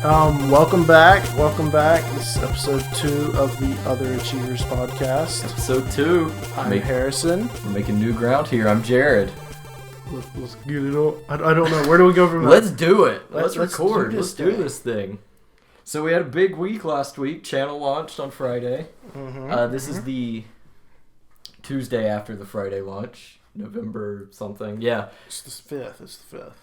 Welcome back. Welcome back. This is episode 2 of the Other Achievers podcast. Episode 2. I'm Harrison. We're making new ground here. I'm Jared. Let's get it on. I don't know. Where do we go from there? Let's do it. Let's record. do Let's do this thing. So we had a big week last week. Channel launched on Friday. This is the Tuesday after the Friday launch. November something. Yeah. It's the 5th.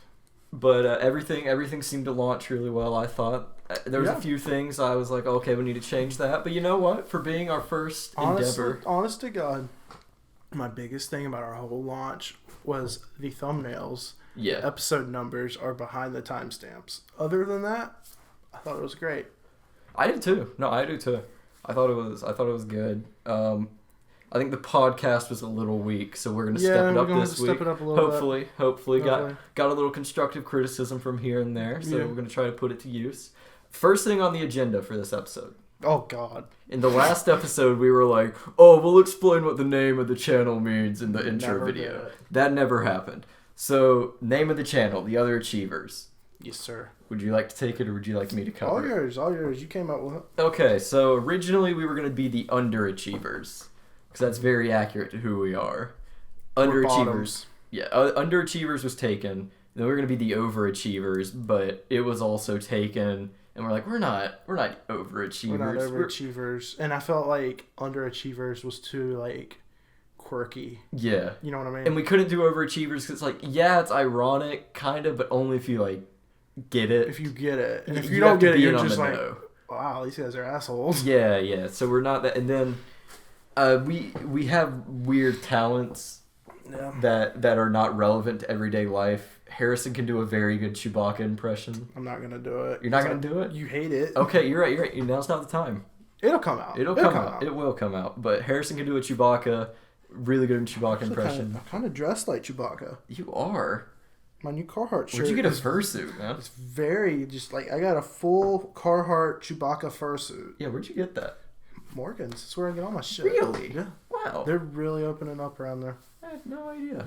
But everything seemed to launch really well, I thought. There was a few things I was like, okay, we need to change that. But you know what? For being our first endeavor... Honest to God, my biggest thing about our whole launch was the thumbnails. Yeah. The episode numbers are behind the timestamps. Other than that, I thought it was great. I did too. No, I do too. I thought it was good. I think the podcast was a little weak, so we're gonna step it up this week. Step it up a little bit. Hopefully, got a little constructive criticism from here and there, so we're gonna try to put it to use. First thing on the agenda for this episode. Oh God! In the last episode, we were like, "Oh, we'll explain what the name of the channel means in the intro video." That never happened. So, name of the channel, The Other Achievers. Yes, sir. Would you like to take it, or would you like me to cover it? All yours. You came up with it. Okay, so originally we were gonna be the Underachievers. Because that's very accurate to who we are. Underachievers. Yeah, Underachievers was taken. Then we were going to be the Overachievers, but it was also taken. And we're like, we're not Overachievers. We're not Overachievers. And I felt like Underachievers was too, like, quirky. Yeah. You know what I mean? And we couldn't do Overachievers because it's like, yeah, it's ironic, kind of, but only if you, like, get it. If you get it. And if you don't get it, you're just like, wow, these guys are assholes. Yeah. So we're not that. And then... we have weird talents that are not relevant to everyday life. Harrison can do a very good Chewbacca impression. I'm not gonna do it. You're not gonna do it? You hate it. Okay, you're right. Now's not the time. It'll come out. It'll come out. It will come out. But Harrison can do a Chewbacca, really good Chewbacca impression. I'm kind of dressed like Chewbacca. You are. My new Carhartt shirt. Where'd you get a fursuit, man? It's very just like I got a full Carhartt Chewbacca fursuit. Yeah, where'd you get that? Morgan's. That's where I get all my shit. Really? Yeah. Wow. They're really opening up around there. I had no idea.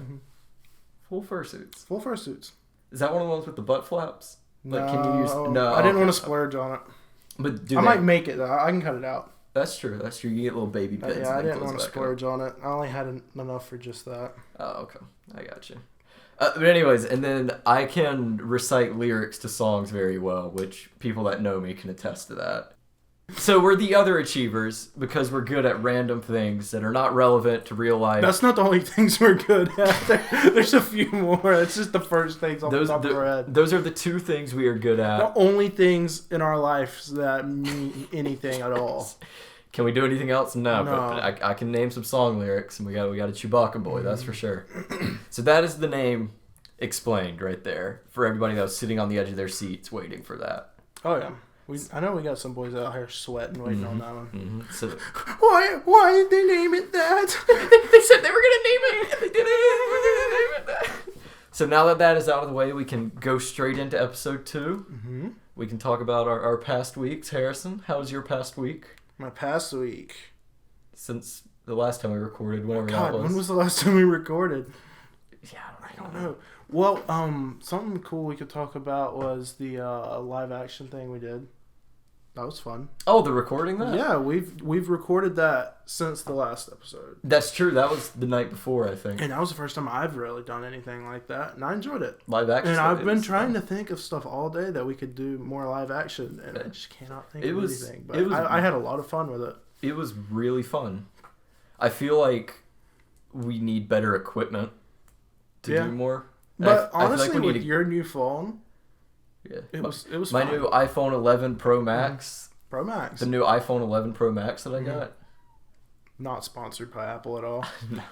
Full fursuits. Full fursuits. Is that one of the ones with the butt flaps? Like, no. Can you use... No. I didn't want to splurge on it. But I might make it, though. I can cut it out. That's true. You get little baby pins. Yeah, I didn't want to splurge on it. I only had enough for just that. Oh, okay. I got you. But anyways, and then I can recite lyrics to songs very well, which people that know me can attest to that. So we're the Other Achievers because we're good at random things that are not relevant to real life. That's not the only things we're good at. There's a few more. It's just the first things off the top of our head. Those are the two things we are good at. The only things in our lives that mean anything at all. Can we do anything else? No. But I can name some song lyrics, and we got a Chewbacca boy, that's for sure. So that is the name explained right there for everybody that was sitting on the edge of their seats waiting for that. Oh yeah. I know we got some boys out here sweating waiting on that one. So, why did they name it that? they said they were going to name it. They didn't. Name it that. So now that is out of the way, we can go straight into episode 2. We can talk about our past weeks. Harrison, how was your past week? My past week? Since the last time we recorded, whenever that was. When was the last time we recorded? Yeah, I don't know. Well, something cool we could talk about was the live action thing we did. That was fun. Oh, the recording that? Yeah, we've recorded that since the last episode. That's true. That was the night before, I think. And that was the first time I've really done anything like that, and I enjoyed it. Live action. And I've been trying to think of stuff all day that we could do more live action, and I just cannot think of anything. But I had a lot of fun with it. It was really fun. I feel like we need better equipment to do more. But honestly, with your new phone, it was my new iPhone 11 Pro Max. Pro Max. The new iPhone 11 Pro Max that I got. Not sponsored by Apple at all. No.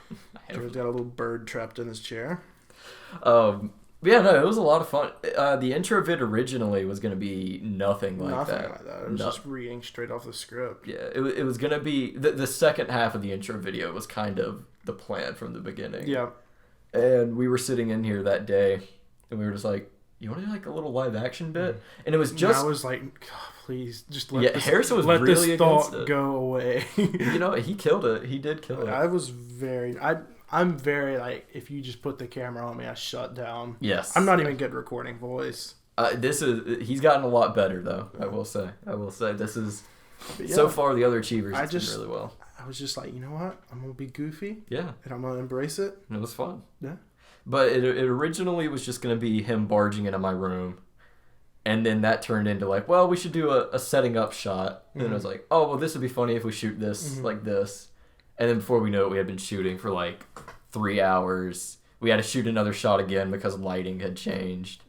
Jared's got a little bird trapped in his chair. Yeah, no, it was a lot of fun. The intro vid originally was going to be nothing like that. It was just reading straight off the script. Yeah, it was going to be... The second half of the intro video was kind of the plan from the beginning. Yeah. And we were sitting in here that day, and we were just like, you want to do like a little live action bit? And it was just... And I was like, God, please, just let Harrison was really this thought go away. You know, he killed it. He did kill it. I was very... I'm very, like, if you just put the camera on me, I shut down. Yes. I'm not even good recording voice. He's gotten a lot better though. I will say this is so far the other achievers did really well. I was just like, you know what? I'm gonna be goofy. Yeah. And I'm gonna embrace it. And it was fun. Yeah. But it originally was just gonna be him barging into my room, and then that turned into like, well, we should do a setting up shot. And then I was like, oh, well, this would be funny if we shoot this like this. And then before we know it, we had been shooting for like 3 hours. We had to shoot another shot again because lighting had changed.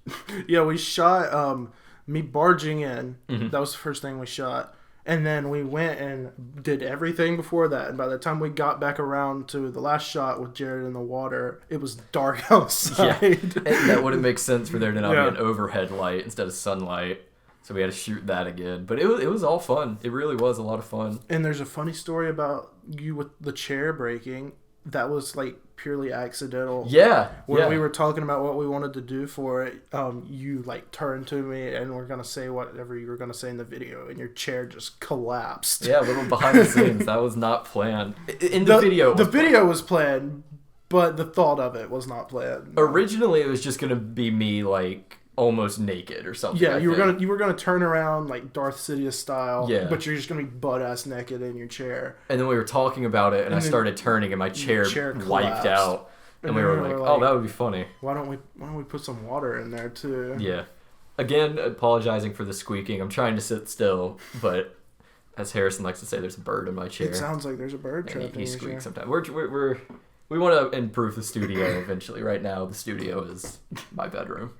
Yeah, we shot me barging in. That was the first thing we shot. And then we went and did everything before that. And by the time we got back around to the last shot with Jared in the water, it was dark outside. Yeah. That wouldn't make sense for there to not be an overhead light instead of sunlight. So we had to shoot that again. But it was all fun. It really was a lot of fun. And there's a funny story about you with the chair breaking. That was like purely accidental. Yeah. When we were talking about what we wanted to do for it, you like turned to me and were gonna say whatever you were gonna say in the video, and your chair just collapsed. Yeah, a little behind the scenes. That was not planned. In the video, the video was planned, but the thought of it was not planned. Originally, it was just gonna be me like almost naked or something. Yeah, you were gonna turn around like Darth Sidious style. Yeah. But you're just gonna be butt ass naked in your chair. And then we were talking about it, and I started turning, and my chair wiped out. And we were like, "Oh, that would be funny." Why don't we put some water in there too? Yeah. Again, apologizing for the squeaking. I'm trying to sit still, but as Harrison likes to say, there's a bird in my chair. It sounds like there's a bird trapped in your chair. He squeaks sometimes. We want to improve the studio eventually. Right now, the studio is my bedroom.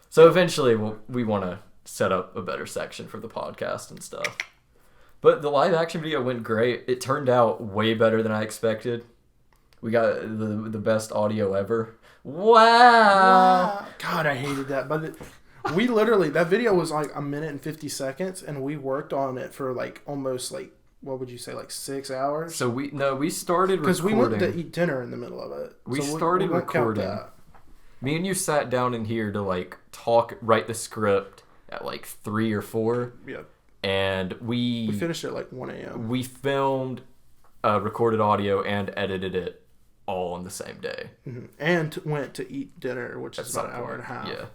So eventually, we want to set up a better section for the podcast and stuff. But the live action video went great. It turned out way better than I expected. We got the best audio ever. Wow! God, I hated that. But we literally, that video was like 1 minute and 50 seconds, and we worked on it for like almost like, what would you say, like 6 hours? So we started recording. Because we went to eat dinner in the middle of it. We started recording. Me and you sat down in here to like write the script at like 3 or 4. Yeah. And we finished at like 1 a.m. We filmed, recorded audio, and edited it all on the same day. Mm-hmm. And went to eat dinner, which is about an hour and a half. Yeah.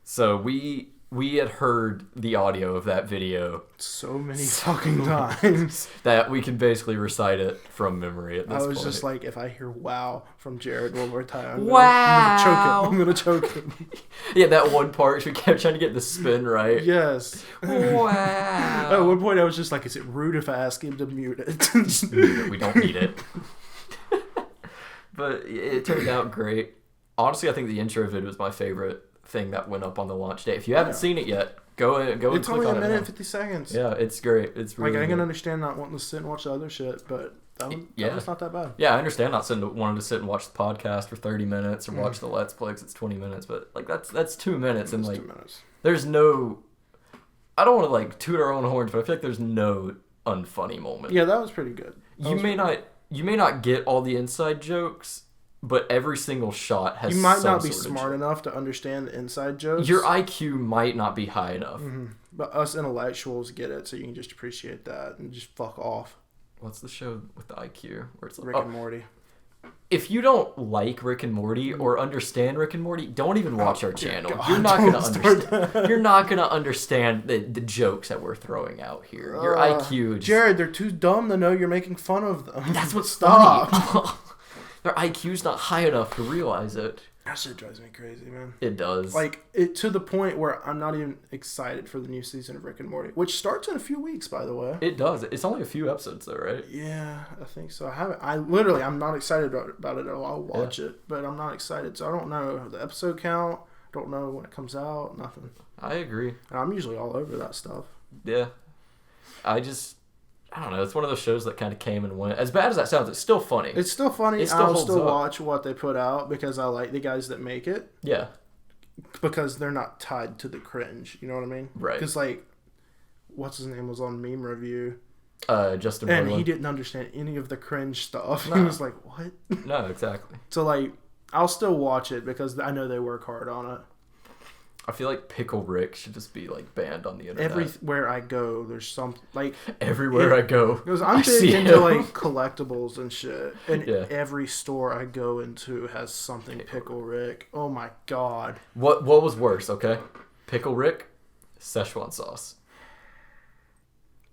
So we had heard the audio of that video so many fucking times that we can basically recite it from memory at this point. I was just like, if I hear "wow" from Jared one more time, I'm gonna choke him. Yeah, that one part we kept trying to get the spin right. Yes. Wow. At one point, I was just like, "Is it rude if I ask him to mute it?" Just mute it. We don't need it. But it turned out great. Honestly, I think the intro vid was my favorite thing that went up on the launch day. If you haven't seen it yet, go and click on it. It's only 1 minute and 50 seconds. Yeah, it's great. It's really like I can understand not wanting to sit and watch the other shit, but that was not that bad. Yeah, I understand not wanting to sit and watch the podcast for 30 minutes or watch the Let's Play because it's 20 minutes, but like that's 2 minutes and like 2 minutes. There's no. I don't want to like toot our own horns, but I feel like there's no unfunny moment. Yeah, that was pretty good. You may not get all the inside jokes, but every single shot has. You might not be smart enough to understand the inside jokes. Your IQ might not be high enough. Mm-hmm. But us intellectuals get it, so you can just appreciate that and just fuck off. What's the show with the IQ where it's like Rick and Morty? If you don't like Rick and Morty or understand Rick and Morty, don't even watch our channel. God, you're not gonna understand. You're not gonna understand the jokes that we're throwing out here. Your IQ. Jared, they're too dumb to know you're making fun of them. That's what's Stop. funny. Their IQ's not high enough to realize it. That shit drives me crazy, man. It does. Like, it to the point where I'm not even excited for the new season of Rick and Morty, which starts in a few weeks, by the way. It does. It's only a few episodes, though, right? Yeah, I think so. I'm not excited about it at all. I'll watch it, but I'm not excited, so I don't know the episode count. Don't know when it comes out. Nothing. I agree. And I'm usually all over that stuff. Yeah. I don't know. It's one of those shows that kind of came and went. As bad as that sounds, it's still funny. It's still funny. I'll still watch what they put out because I like the guys that make it. Yeah. Because they're not tied to the cringe. You know what I mean? Right. Because, like, what's his name was on Meme Review. Justin And Roiland. he didn't understand any of the cringe stuff. No. He was like, what? No, exactly. So, like, I'll still watch it because I know they work hard on it. I feel like Pickle Rick should just be like banned on the internet. Everywhere I go, there's some like everywhere I go. Because I'm big into like collectibles and shit, and every store I go into has something Pickle Rick. Oh my god. What was worse? Okay, Pickle Rick, Szechuan sauce.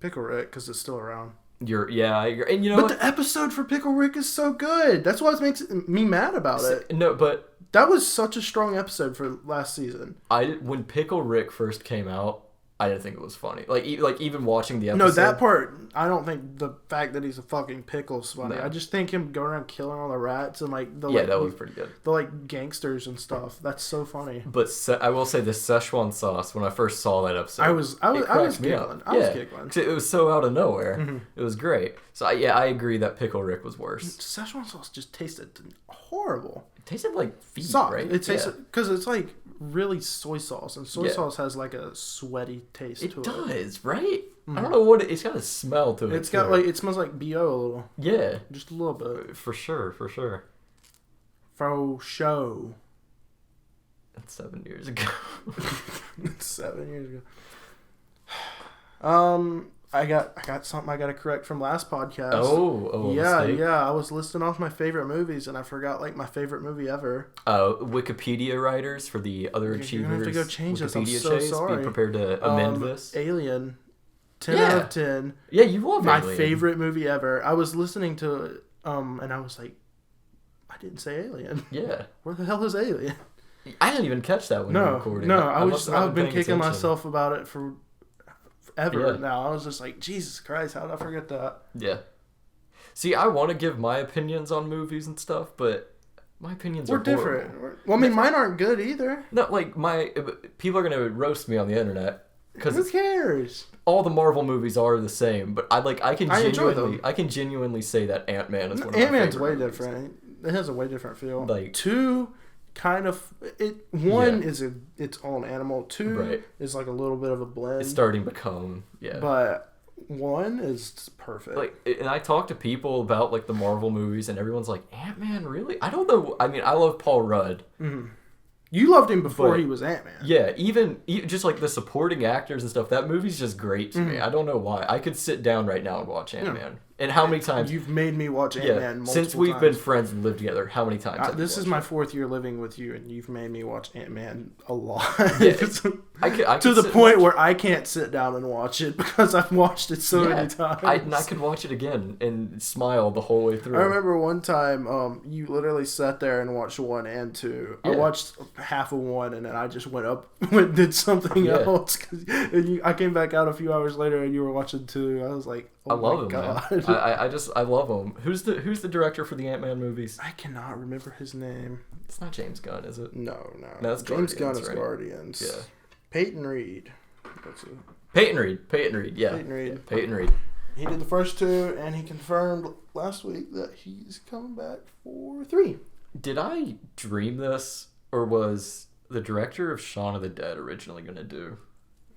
Pickle Rick, because it's still around. And you know But the episode for Pickle Rick is so good. That's what makes me mad about it. No, but that was such a strong episode for last season. When Pickle Rick first came out, I didn't think it was funny. Like even watching the episode. No, that part, I don't think the fact that he's a fucking pickle is funny. No. I just think him going around killing all the rats and that was pretty good. The gangsters and stuff. That's so funny. But I will say the Szechuan sauce, when I first saw that episode, I was giggling. I was giggling. It was so out of nowhere. Mm-hmm. It was great. So I agree that Pickle Rick was worse. Szechuan sauce just tasted horrible. It tasted like feet, Soft. right? It tasted because it's like really soy sauce, and soy sauce has like a sweaty taste to it. It does, right? I don't know what it's got a smell to it. It's got it smells like BO a little. Yeah, just a little bit. For sure. For show. That's 7 years ago. 7 years ago. I got something I got to correct from last podcast. Oh, yeah. I was listing off my favorite movies, and I forgot my favorite movie ever. Wikipedia writers for the other achievers. You're gonna have to go change this. I'm so sorry. Be prepared to amend this. Alien, 10 out of 10. Yeah, you love my Alien. favorite movie ever. I was listening to it, and I was like, I didn't say Alien. Yeah. Where the hell is Alien? I didn't even catch that when you were recording. No, I've been kicking myself about it for ever now. I was just like, Jesus Christ, how did I forget that? Yeah. See, I want to give my opinions on movies and stuff, but my opinions are different. Well, I mean, mine aren't good either. No, people are going to roast me on the internet. Who cares? All the Marvel movies are the same, but I can genuinely say that Ant-Man is one of my favorite Ant-Man's way movies. different. It has a way different feel. Like 2 kind of one is its own animal. 2 is like a little bit of a blend. It's starting to become but 1 is perfect. And I talk to people about the Marvel movies, and everyone's like, Ant-Man, really? I don't know. I mean, I love Paul Rudd. Mm-hmm. You loved him before he was Ant-Man. Yeah, even just the supporting actors and stuff. That movie's just great to me. I don't know why. I could sit down right now and watch Ant-Man. Yeah. And how many times you've made me watch Ant-Man multiple since we've times. been friends and lived together? How many times? This is my 4th year living with you, and you've made me watch Ant-Man a lot. Yeah, I to the point where I can't sit down and watch it because I've watched it so many times. I could watch it again and smile the whole way through. I remember one time you literally sat there and watched 1 and 2. Yeah. I watched half of 1, and then I just went and did something else. And I came back out a few hours later, and you were watching 2. I was like, I love him, man. I love him. Who's the director for the Ant-Man movies? I cannot remember his name. It's not James Gunn, is it? No, that's James Gunn is right? Guardians. Yeah. Peyton Reed. Peyton Reed, yeah. Peyton Reed. Yeah, Peyton Reed. He did the first 2, and he confirmed last week that he's coming back for 3. Did I dream this, or was the director of Shaun of the Dead originally going to do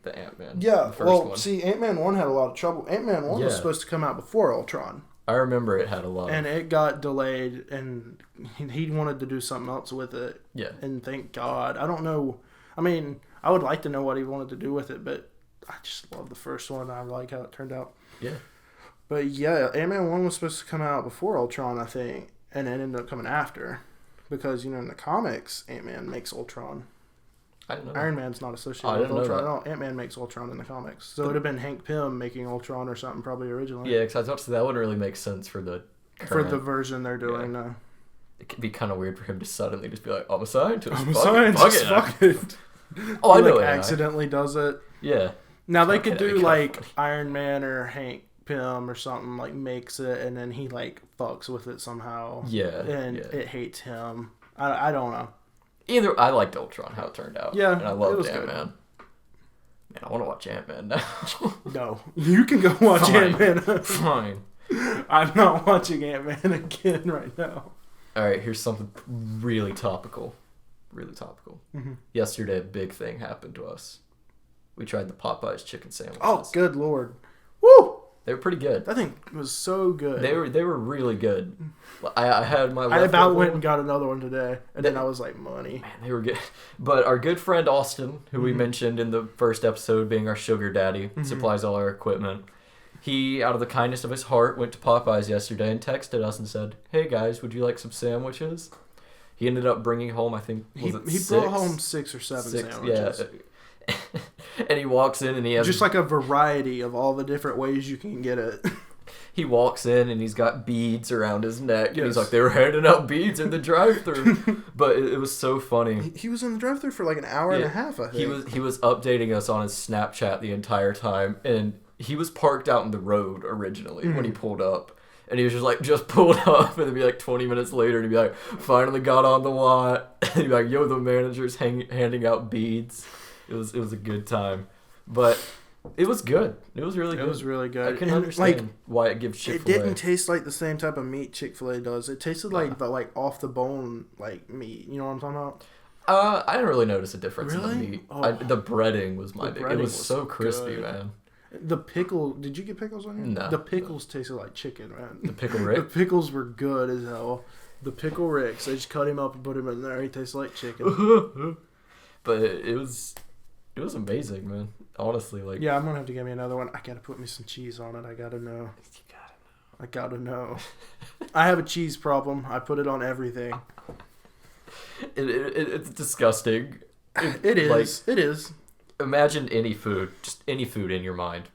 the Ant-Man? Yeah, the first one? See, Ant-Man 1 had a lot of trouble. Ant-Man 1 was supposed to come out before Ultron. I remember it had a lot. And it got delayed, and he wanted to do something else with it. Yeah. And thank God. I don't know. I mean, I would like to know what he wanted to do with it, but I just love the first one. I like how it turned out. Yeah. But yeah, Ant-Man 1 was supposed to come out before Ultron, I think, and it ended up coming after. Because, in the comics, Ant-Man makes Ultron. I didn't know Iron Man's not associated with Ultron at all. Ant-Man makes Ultron in the comics. So it would have been Hank Pym making Ultron or something probably originally. Yeah, because I thought that wouldn't really make sense for the version they're doing now. It could be kind of weird for him to suddenly just be like, I'm a scientist. Fuck it. Oh, I know. Accidentally does it. Yeah. Now they could do Iron Man or Hank Pym or something, makes it, and then he fucks with it somehow. Yeah. And it hates him. I don't know. Either I liked Ultron, how it turned out. Yeah, and I loved Ant-Man. Man, I want to watch Ant-Man now. No, you can go watch Ant-Man. Fine. I'm not watching Ant-Man again right now. All right, here's something really topical. Really topical. Mm-hmm. Yesterday, a big thing happened to us. We tried the Popeyes chicken sandwiches. Oh, good Lord. Woo! They were pretty good. That thing was so good. They were really good. I had my. I about went and got another one today, and then I was like, money. Man, they were good. But our good friend Austin, who we mentioned in the first episode, being our sugar daddy, supplies all our equipment. He, out of the kindness of his heart, went to Popeyes yesterday and texted us and said, "Hey guys, would you like some sandwiches?" He ended up bringing home, I think, He brought home 6 or 7 sandwiches. Yeah. And he walks in and he has... Just like a variety of all the different ways you can get it. He walks in and he's got beads around his neck. And Yes. he's like, they were handing out beads in the drive-thru. But it was so funny. He was in the drive-thru for like an hour and a half, I think. He was updating us on his Snapchat the entire time. And he was parked out in the road originally when he pulled up. And he was just like, just pulled up. And it'd be like 20 minutes later and he'd be like, finally got on the lot. And he'd be like, yo, the manager's handing out beads. It was a good time. But... it was good. It was really good. It was really good. I can understand why it gives Chick-fil-A. It didn't taste like the same type of meat Chick-fil-A does. It tasted like the off the bone like meat. You know what I'm talking about? I didn't really notice a difference in the meat. Oh. The breading was my big. It was so crispy, good. man. The pickle. Did you get pickles on here? No. The pickles tasted like chicken, man. The pickle Rick? The pickles were good as hell. The pickle Ricks. They just cut him up and put him in there. He tastes like chicken. But it was amazing, man. Honestly, like... yeah, I'm going to have to get me another one. I got to put me some cheese on it. I got to know. I got to know. I have a cheese problem. I put it on everything. It's disgusting. It is. Like, it is. Imagine any food. Just any food in your mind.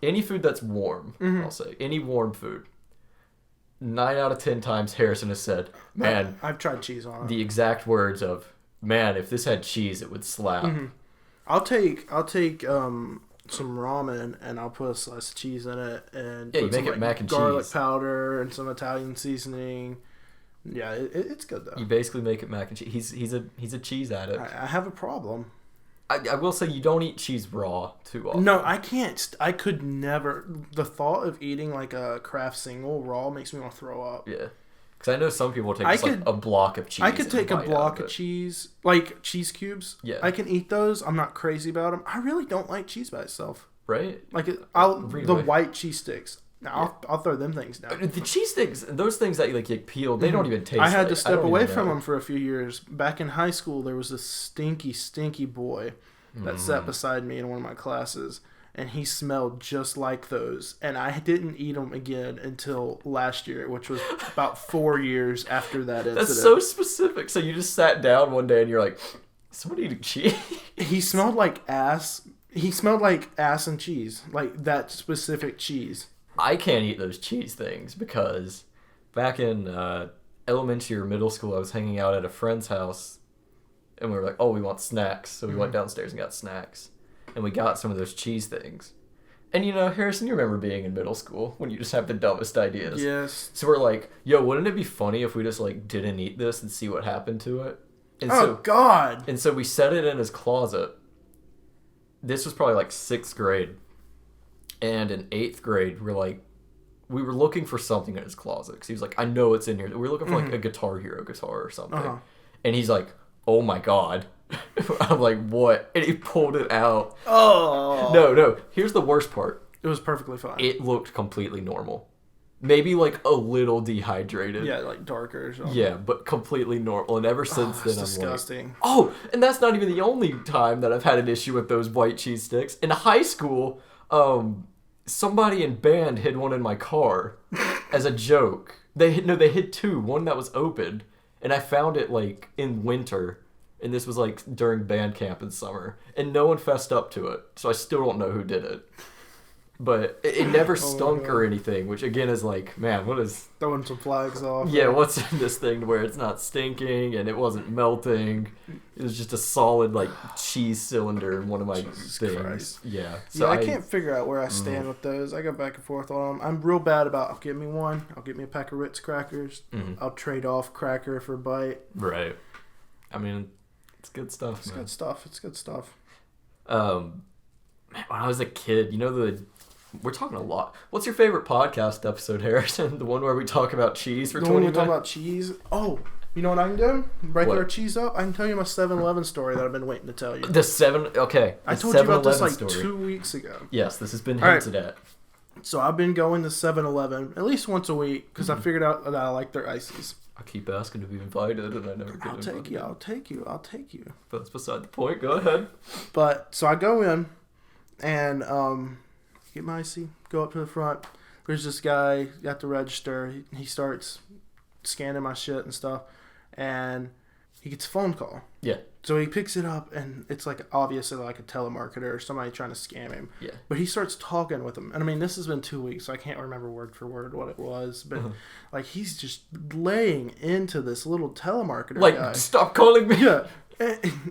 Any food that's warm, I'll say. Any warm food. 9 out of 10 times Harrison has said, man... I've tried cheese on it. The exact words of, man, if this had cheese, it would slap. Mm-hmm. I'll take some ramen and I'll put a slice of cheese in it and yeah, put you make some, it mac and garlic cheese, powder and some Italian seasoning. Yeah, it's good though. You basically make it mac and cheese. He's a cheese addict. I have a problem. I will say you don't eat cheese raw too often. No, I can't. I could never. The thought of eating like a Kraft single raw makes me want to throw up. Yeah. Because I know some people take like a block of cheese. I could take a block of cheese, like cheese cubes. Yeah. I can eat those. I'm not crazy about them. I really don't like cheese by itself. Right? Like the white cheese sticks. Now, I'll throw them things down. The cheese sticks, those things that you peel, they don't even taste. I had to step away from them for a few years. Back in high school, there was this stinky boy that sat beside me in one of my classes. And he smelled just like those. And I didn't eat them again until last year, which was about 4 years after that incident. That's so specific. So you just sat down one day and you're like, somebody eating cheese? He smelled like ass. He smelled like ass and cheese. Like that specific cheese. I can't eat those cheese things because back in elementary or middle school, I was hanging out at a friend's house. And we were like, oh, we want snacks. So we went downstairs and got snacks. And we got some of those cheese things. And you know, Harrison, you remember being in middle school when you just have the dumbest ideas. Yes. So we're like, yo, wouldn't it be funny if we just like didn't eat this and see what happened to it? And God. And so we set it in his closet. This was probably like 6th grade. And in 8th grade, we were looking for something in his closet. Because he was like, I know it's in here. We were looking for like a Guitar Hero guitar or something. And he's like, oh my God. I'm like, what? And he pulled it out. Oh. No. Here's the worst part. It was perfectly fine. It looked completely normal. Maybe like a little dehydrated. Yeah, like darker or something. Yeah, but completely normal. And ever since then, I'm disgusting. like, oh, and that's not even the only time that I've had an issue with those white cheese sticks. In high school, somebody in band hid one in my car as a joke. They hid 2. One that was open, and I found it like in winter. And this was like during band camp in summer. And no one fessed up to it. So I still don't know who did it. But it never stunk or anything. Which again is like, man, what is... throwing some flags off. Yeah, what's in this thing to where it's not stinking and it wasn't melting. It was just a solid like cheese cylinder in one of my things. Christ. Yeah. So I can't figure out where I stand with those. I go back and forth on them. I'm real bad about, I'll get me one. I'll get me a pack of Ritz crackers. I'll trade off cracker for bite. Right. I mean... it's good stuff, man. It's good stuff. Man, when I was a kid, you know we're talking a lot. What's your favorite podcast episode, Harrison? The one where we talk about cheese for 20 minutes? The one we talk about cheese? Oh, you know what I can do? Break our cheese up? I can tell you my 7-Eleven story that I've been waiting to tell you. I told you about this like 2 weeks ago. Yes, this has been hinted at. So I've been going to 7-Eleven at least once a week because I figured out that I like their ices. I keep asking to be invited, and I never get invited. I'll take you. But that's beside the point. Go ahead. But, so I go in, and get my icy, go up to the front. There's this guy at the register. He starts scanning my shit and stuff, and he gets a phone call. Yeah. So he picks it up, and it's like obviously like a telemarketer or somebody trying to scam him. Yeah. But he starts talking with him, and I mean, this has been 2 weeks, so I can't remember word for word what it was. But like he's just laying into this little telemarketer guy. Stop calling me. Yeah.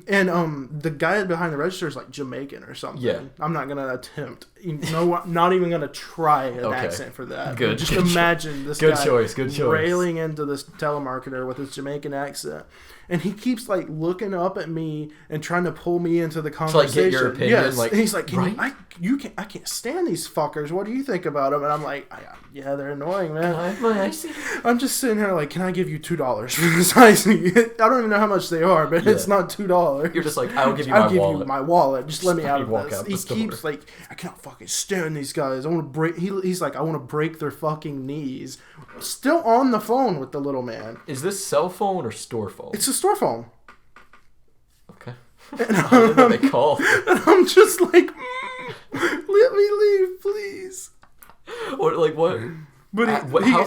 And the guy behind the register is like Jamaican or something. Yeah. I'm not gonna attempt. Not even gonna try an accent for that. Good. Just imagine this good guy choice. Good choice. railing into this telemarketer with his Jamaican accent, and he keeps like looking up at me and trying to pull me into the conversation. To like get your opinion. Yes. Like, and he's like, right? I can't stand these fuckers. What do you think about them? And I'm like, yeah, they're annoying, man. Can I have my icy? I'm just sitting here like, can I give you $2 for this icy? I don't even know how much they are, but it's not $2. You're just like, I'll give you my wallet. I'll give you my wallet. Just let me out of walk this. out He keeps like, I cannot fucking stand these guys. I want to break. He's like, I want to break their fucking knees. Still on the phone with the little man. Is this cell phone or store phone? It's a store phone. Okay. I don't know what they call. And I'm just like, let me leave, please. What? But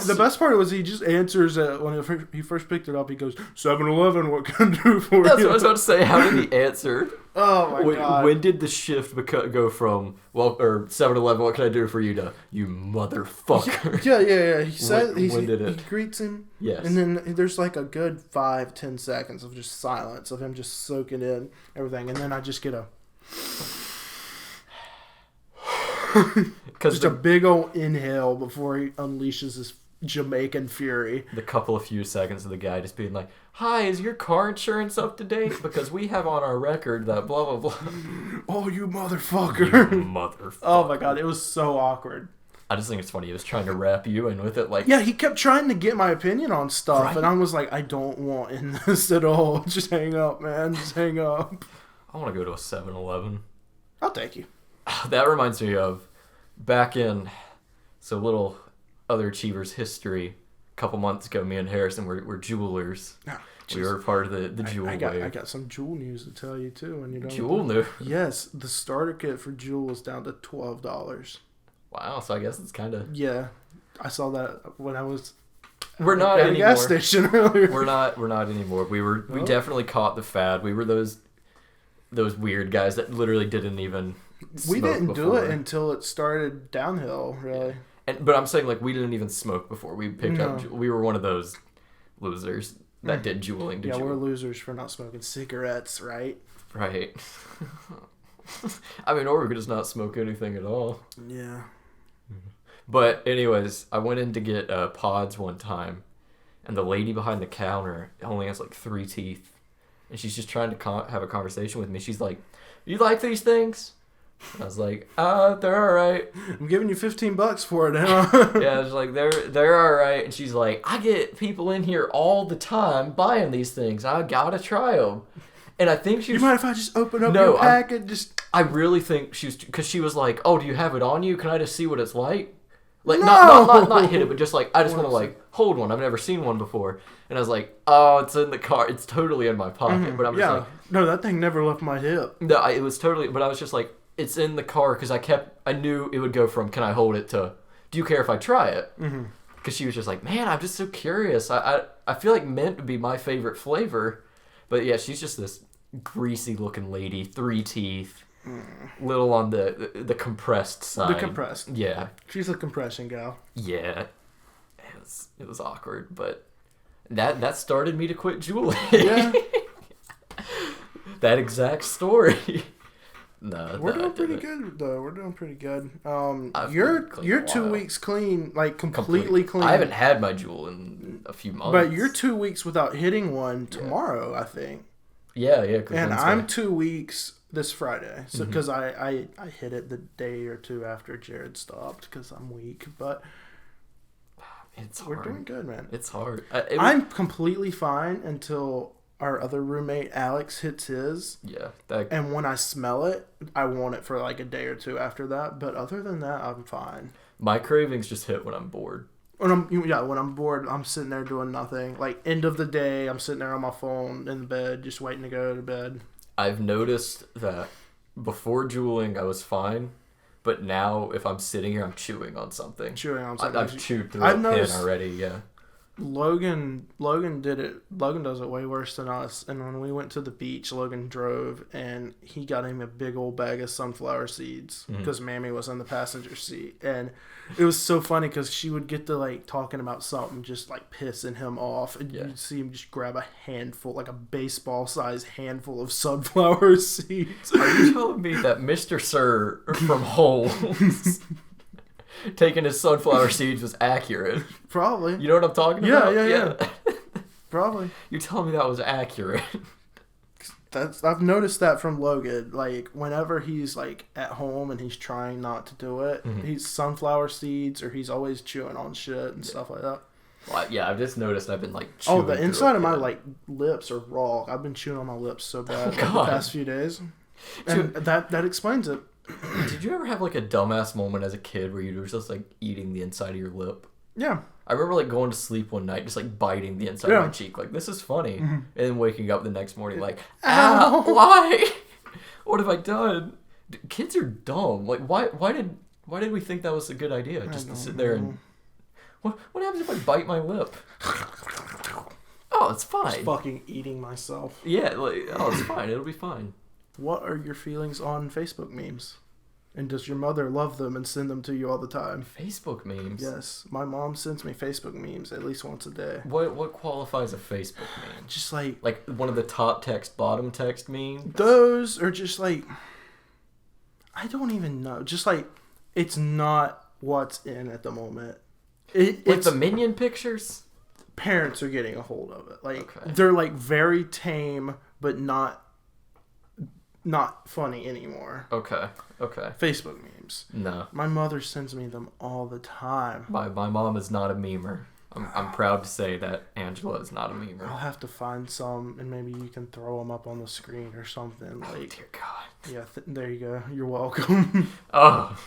the best part was he just answers when he first picked it up. He goes, 7-Eleven, what can I do for you? That's what I was about to say. How did he answer? Oh my God. When did the shift go from, 7-Eleven, what can I do for you, to, you motherfucker? Yeah. He said, when did he greets him. Yes. And then there's like a good 5-10 seconds of just silence, of him just soaking in everything. And then I just get just a big old inhale before he unleashes his Jamaican fury. The few seconds of the guy just being like, hi, is your car insurance up to date? Because we have on our record that blah, blah, blah. Oh, you motherfucker. You motherfucker. Oh my God, it was so awkward. I just think it's funny. He was trying to wrap you in with it. Like, yeah, he kept trying to get my opinion on stuff. Right? And I was like, I don't want in this at all. Just hang up, man. Just hang up. I want to go to a 7-Eleven. I'll take you. That reminds me of back in little other achievers history. A couple months ago, me and Harrison were jewelers. Oh, we were part of the jewel wave. I got some jewel news to tell you too. And you don't jewel news? Yes, the starter kit for jewel was down to $12. Wow, so I guess it's kind of... Yeah, I saw that when I was we're not at anymore. a gas station earlier. We're not anymore. We definitely caught the fad. We were those weird guys that literally didn't even We didn't before. do it until it started downhill, really. Yeah. But I'm saying, like, we didn't even smoke before we picked up. We were one of those losers that did jeweling to jewel. We're losers for not smoking cigarettes, right? Right. I mean, or we could just not smoke anything at all. Yeah. But anyways, I went in to get pods one time, and the lady behind the counter only has like 3 teeth, and she's just trying to have a conversation with me. She's like, "You like these things?" And I was like, they're all right. I'm giving you $15 for it, huh? Yeah, I was like, they're all right. And she's like, I get people in here all the time buying these things. I gotta try them. And I think she was... You mind if I just open up your pack and just... I really think she was... Because she was like, oh, do you have it on you? Can I just see what it's like? Like, no! not hit it, but just like, I just want to like, hold one. I've never seen one before. And I was like, oh, it's in the car. It's totally in my pocket. Mm-hmm. But I'm just like... No, that thing never left my hip. No, it was totally... But I was just like, it's in the car because I knew it would go from, can I hold it, to, do you care if I try it? Mm-hmm. Because she was just like, man, I'm just so curious. I feel like mint would be my favorite flavor. But yeah, she's just this greasy looking lady, 3 teeth, little on the compressed side. The compressed. Yeah. She's a compression gal. Yeah. It was awkward, but that started me to quit jeweling. Yeah. That exact story. No, we're doing pretty good though. We're doing pretty good. You're 2 weeks clean, like completely clean. I haven't had my jewel in a few months. But you're 2 weeks without hitting one tomorrow, I think. Yeah. And I'm 2 weeks this Friday, so because I hit it the day or two after Jared stopped because I'm weak. But we're doing good, man. It's hard. I'm completely fine until our other roommate Alex hits his. Yeah. And when I smell it, I want it for like a day or two after that. But other than that, I'm fine. My cravings just hit when I'm bored. When I'm bored, I'm sitting there doing nothing. Like end of the day, I'm sitting there on my phone in the bed, just waiting to go to bed. I've noticed that before jeweling, I was fine. But now, if I'm sitting here, I'm chewing on something. I've chewed through a pin already, yeah. Logan did it. Logan does it way worse than us. And when we went to the beach, Logan drove, and he got him a big old bag of sunflower seeds because Mammy was in the passenger seat. And it was so funny because she would get to like talking about something just like pissing him off, and you'd see him just grab a handful, like a baseball sized handful of sunflower seeds. Are you telling me that Mr. Sir from Holmes taking his sunflower seeds was accurate? Probably. You know what I'm talking about? Yeah. Probably. You're telling me that was accurate? I've noticed that from Logan. Like whenever he's like at home and he's trying not to do it, he's sunflower seeds, or he's always chewing on shit and stuff like that. Well, yeah, I've just noticed I've been like chewing. Oh, the inside of my like lips are raw. I've been chewing on my lips so bad the past few days, and that explains it. Did you ever have like a dumbass moment as a kid where you were just like eating the inside of your lip? Yeah. I remember like going to sleep one night, just like biting the inside of my cheek, like this is funny, and then waking up the next morning like, ow, why? What have I done? Kids are dumb. Like why did we think that was a good idea? Just to sit there and what happens if I bite my lip? Oh, it's fine. Just fucking eating myself. Yeah, like it's fine. It'll be fine. What are your feelings on Facebook memes? And does your mother love them and send them to you all the time? Facebook memes? Yes. My mom sends me Facebook memes at least once a day. What qualifies a Facebook meme? Just like one of the top text, bottom text memes? Those are just like, I don't even know. Just like, it's not what's in at the moment. It's the Minion pictures? Parents are getting a hold of it. Like, they're like very tame, but not funny anymore. Okay. Facebook memes. No. My mother sends me them all the time. My mom is not a memer. I'm proud to say that Angela is not a memer. I'll have to find some, and maybe you can throw them up on the screen or something. Oh, dear God. Yeah, there you go. You're welcome. Oh,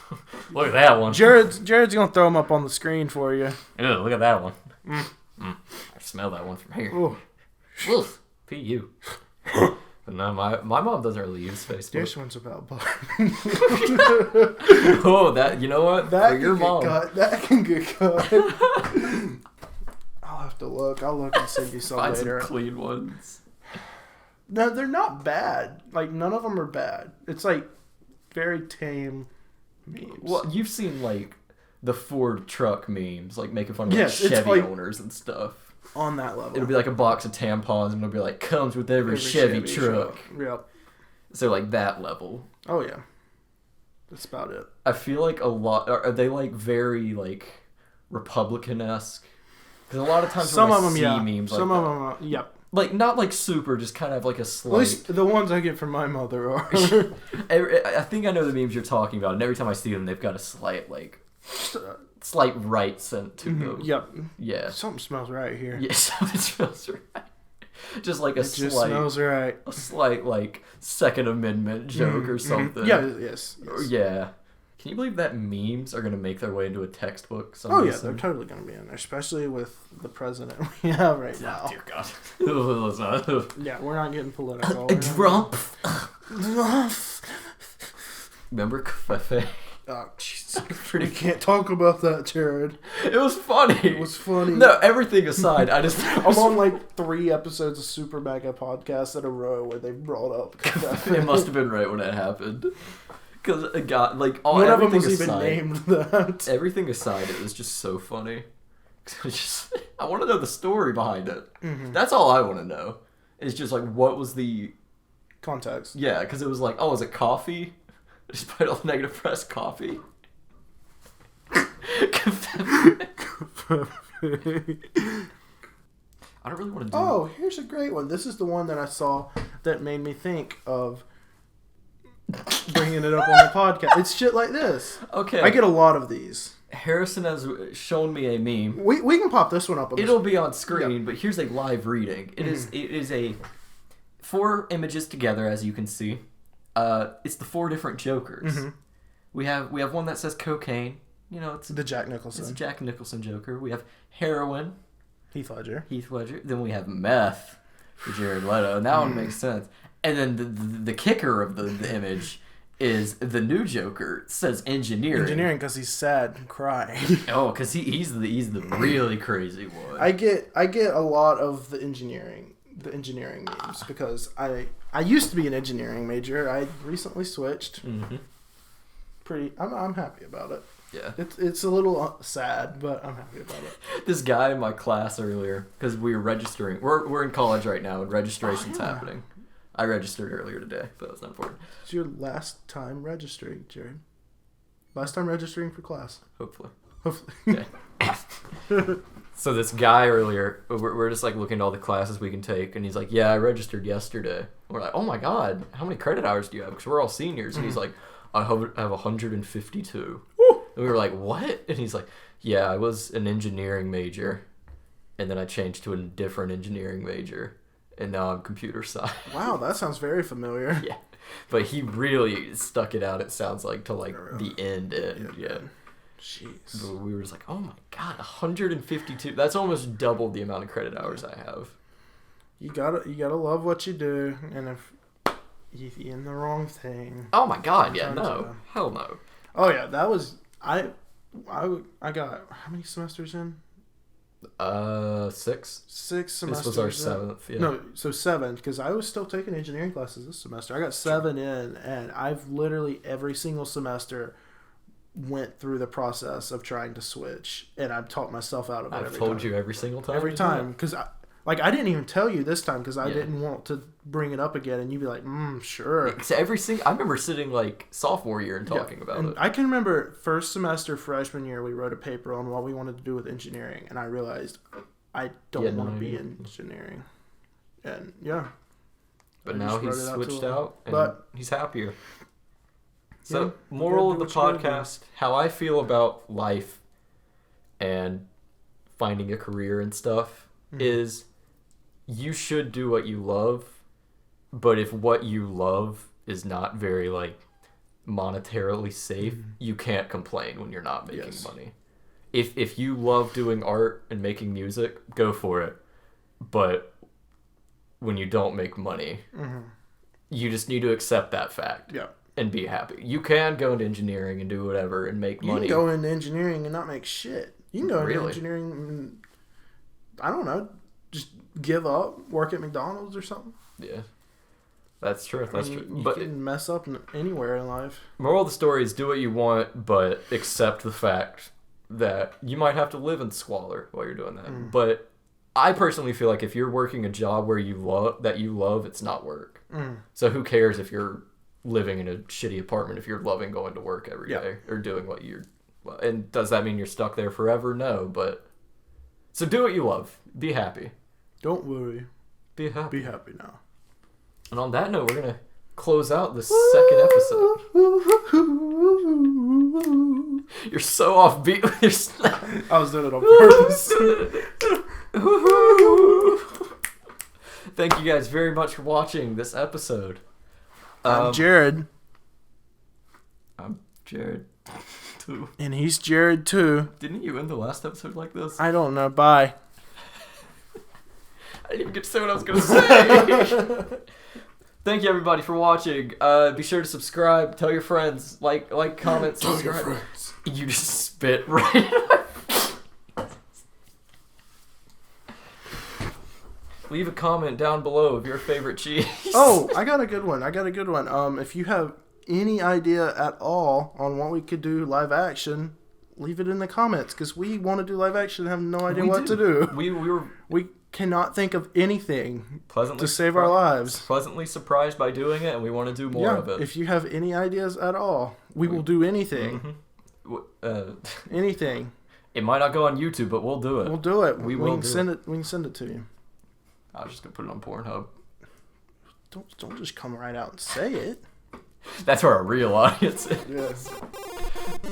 look at that one. Jared's gonna throw them up on the screen for you. Ew, look at that one. I smell that one from here. Oof. P.U. But no, my mom doesn't really use Facebook. This one's about butter. Oh, that, you know what? That for your mom. That can get cut. I'll have to look. I'll look and send you some Find later. some clean ones. No, they're not bad. Like, none of them are bad. It's like very tame memes. Well, you've seen like the Ford truck memes, like making fun of like, Chevy owners and stuff. On that level. It'll be like a box of tampons, and it'll be like, comes with every Chevy truck. Yep. So like that level. Oh yeah. That's about it. I feel like a lot, are they like very like Republican-esque? Because a lot of times some when of I them, see yeah. memes like some that, of them, yep. Like not like super, just kind of like a slight. At least the ones I get from my mother are. I think I know the memes you're talking about, and every time I see them, they've got a slight like. Slight right scent to them. Yep. Yeah. Something smells right here. Yeah, something smells right. Just like just smells right. A slight like Second Amendment joke or something. Yeah. Yes. Yeah. Can you believe that memes are gonna make their way into a textbook? Oh yeah, they're totally gonna be in there, especially with the president we have right now. Oh dear God. Yeah, we're not getting political. Trump. Remember covfefe? Oh, jeez. We can't talk about that, Jared. It was funny. It was funny. No, everything aside, I'm on like 3 episodes of Super Mega Podcasts in a row where they brought up covfefe. It must have been right when it happened. Because it got, like, none of them was even named that. Everything aside, it was just so funny. I want to know the story behind it. That's all I want to know. It's just like, what was the context? Yeah, because it was like, oh, is it coffee? Despite all the negative press, coffee. I don't really want to do. Oh, here's a great one. This is the one that I saw that made me think of bringing it up on the podcast. It's shit like this. Okay. I get a lot of these. Harrison has shown me a meme. We can pop this one up. It'll be on screen, but here's a live reading. It is a 4 images together, as you can see. It's the 4 different Jokers. We have one that says cocaine. You know, it's the Jack Nicholson. It's a Jack Nicholson Joker. We have heroin. Heath Ledger. Then we have meth for Jared Leto. And that one makes sense. And then the kicker of the image is the new Joker says engineering. Engineering because he's sad and crying. Oh, because he's the really crazy one. I get a lot of the engineering memes because I used to be an engineering major. I recently switched. Mm-hmm. I'm happy about it. Yeah. It's a little sad, but I'm happy about it. This guy in my class earlier, because we were registering. We're in college right now, and registration's happening. I registered earlier today, but that's not important. It's your last time registering, Jared. Last time registering for class. Hopefully. Okay. So this guy earlier, we're just like looking at all the classes we can take, and he's like, "Yeah, I registered yesterday." We're like, "Oh my god, how many credit hours do you have?" Because we're all seniors, and he's like, "I have 152." Woo! And we were like, "What?" And he's like, "Yeah, I was an engineering major, and then I changed to a different engineering major, and now I'm computer science." Wow, that sounds very familiar. Yeah, but he really stuck it out. It sounds like to like the end. Yeah. Jeez. But we were just like, "Oh my god, 152! That's almost double the amount of credit hours I have." You gotta love what you do, and if you're in the wrong thing. Oh my god, yeah, no, hell no. Oh yeah, that was I got how many semesters in? 6. 6 semesters. This was our 7th. Yeah. No, so 7 because I was still taking engineering classes this semester. I got 7 in, and I've literally every single semester went through the process of trying to switch, and I've taught myself out of it. I've told you every single time. Every time, because I didn't even tell you this time because I didn't want to bring it up again, and you'd be like, sure. So I remember sitting like sophomore year and talking about it. I can remember first semester freshman year we wrote a paper on what we wanted to do with engineering, and I realized I don't want to be in engineering, and But now he's switched out, and but he's happier. So, moral of the podcast, how I feel about life and finding a career and stuff is you should do what you love, but if what you love is not very, like, monetarily safe, you can't complain when you're not making money. If you love doing art and making music, go for it. But when you don't make money, you just need to accept that fact. Yeah. And be happy. You can go into engineering and do whatever and make money. You can go into engineering and not make shit. You can go into engineering and, I don't know, just give up, work at McDonald's or something. Yeah. That's true. That's true. You can mess up anywhere in life. Moral of the story is do what you want, but accept the fact that you might have to live in squalor while you're doing that. But I personally feel like if you're working a job where you love, it's not work. So who cares if you're living in a shitty apartment if you're loving going to work every day or doing what you're... And does that mean you're stuck there forever? No, but... So do what you love. Be happy. Don't worry. Be happy. Be happy now. And on that note, we're going to close out the second episode. You're so offbeat with your... I was doing it on purpose. Thank you guys very much for watching this episode. I'm Jared. I'm Jared too. And he's Jared too. Didn't you end the last episode like this? I don't know. Bye. I didn't even get to say what I was going to say. Thank you everybody for watching. Be sure to subscribe. Tell your friends. Like, comment, subscribe. Tell your friends. You just spit right in my... Leave a comment down below of your favorite cheese. Oh, I got a good one. If you have any idea at all on what we could do live action, leave it in the comments because we want to do live action and have no idea what to do. We cannot think of anything to save our lives. Pleasantly surprised by doing it, and we want to do more of it. If you have any ideas at all, we will do anything. Anything. It might not go on YouTube, but we'll do it. We'll do it. We can send it. We can send it to you. I was just gonna put it on Pornhub. Don't just come right out and say it. That's where our real audience is. Yes.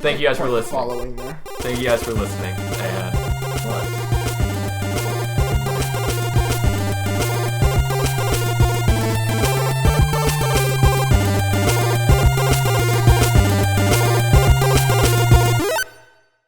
Thank you guys for listening. Following there. Thank you guys for listening.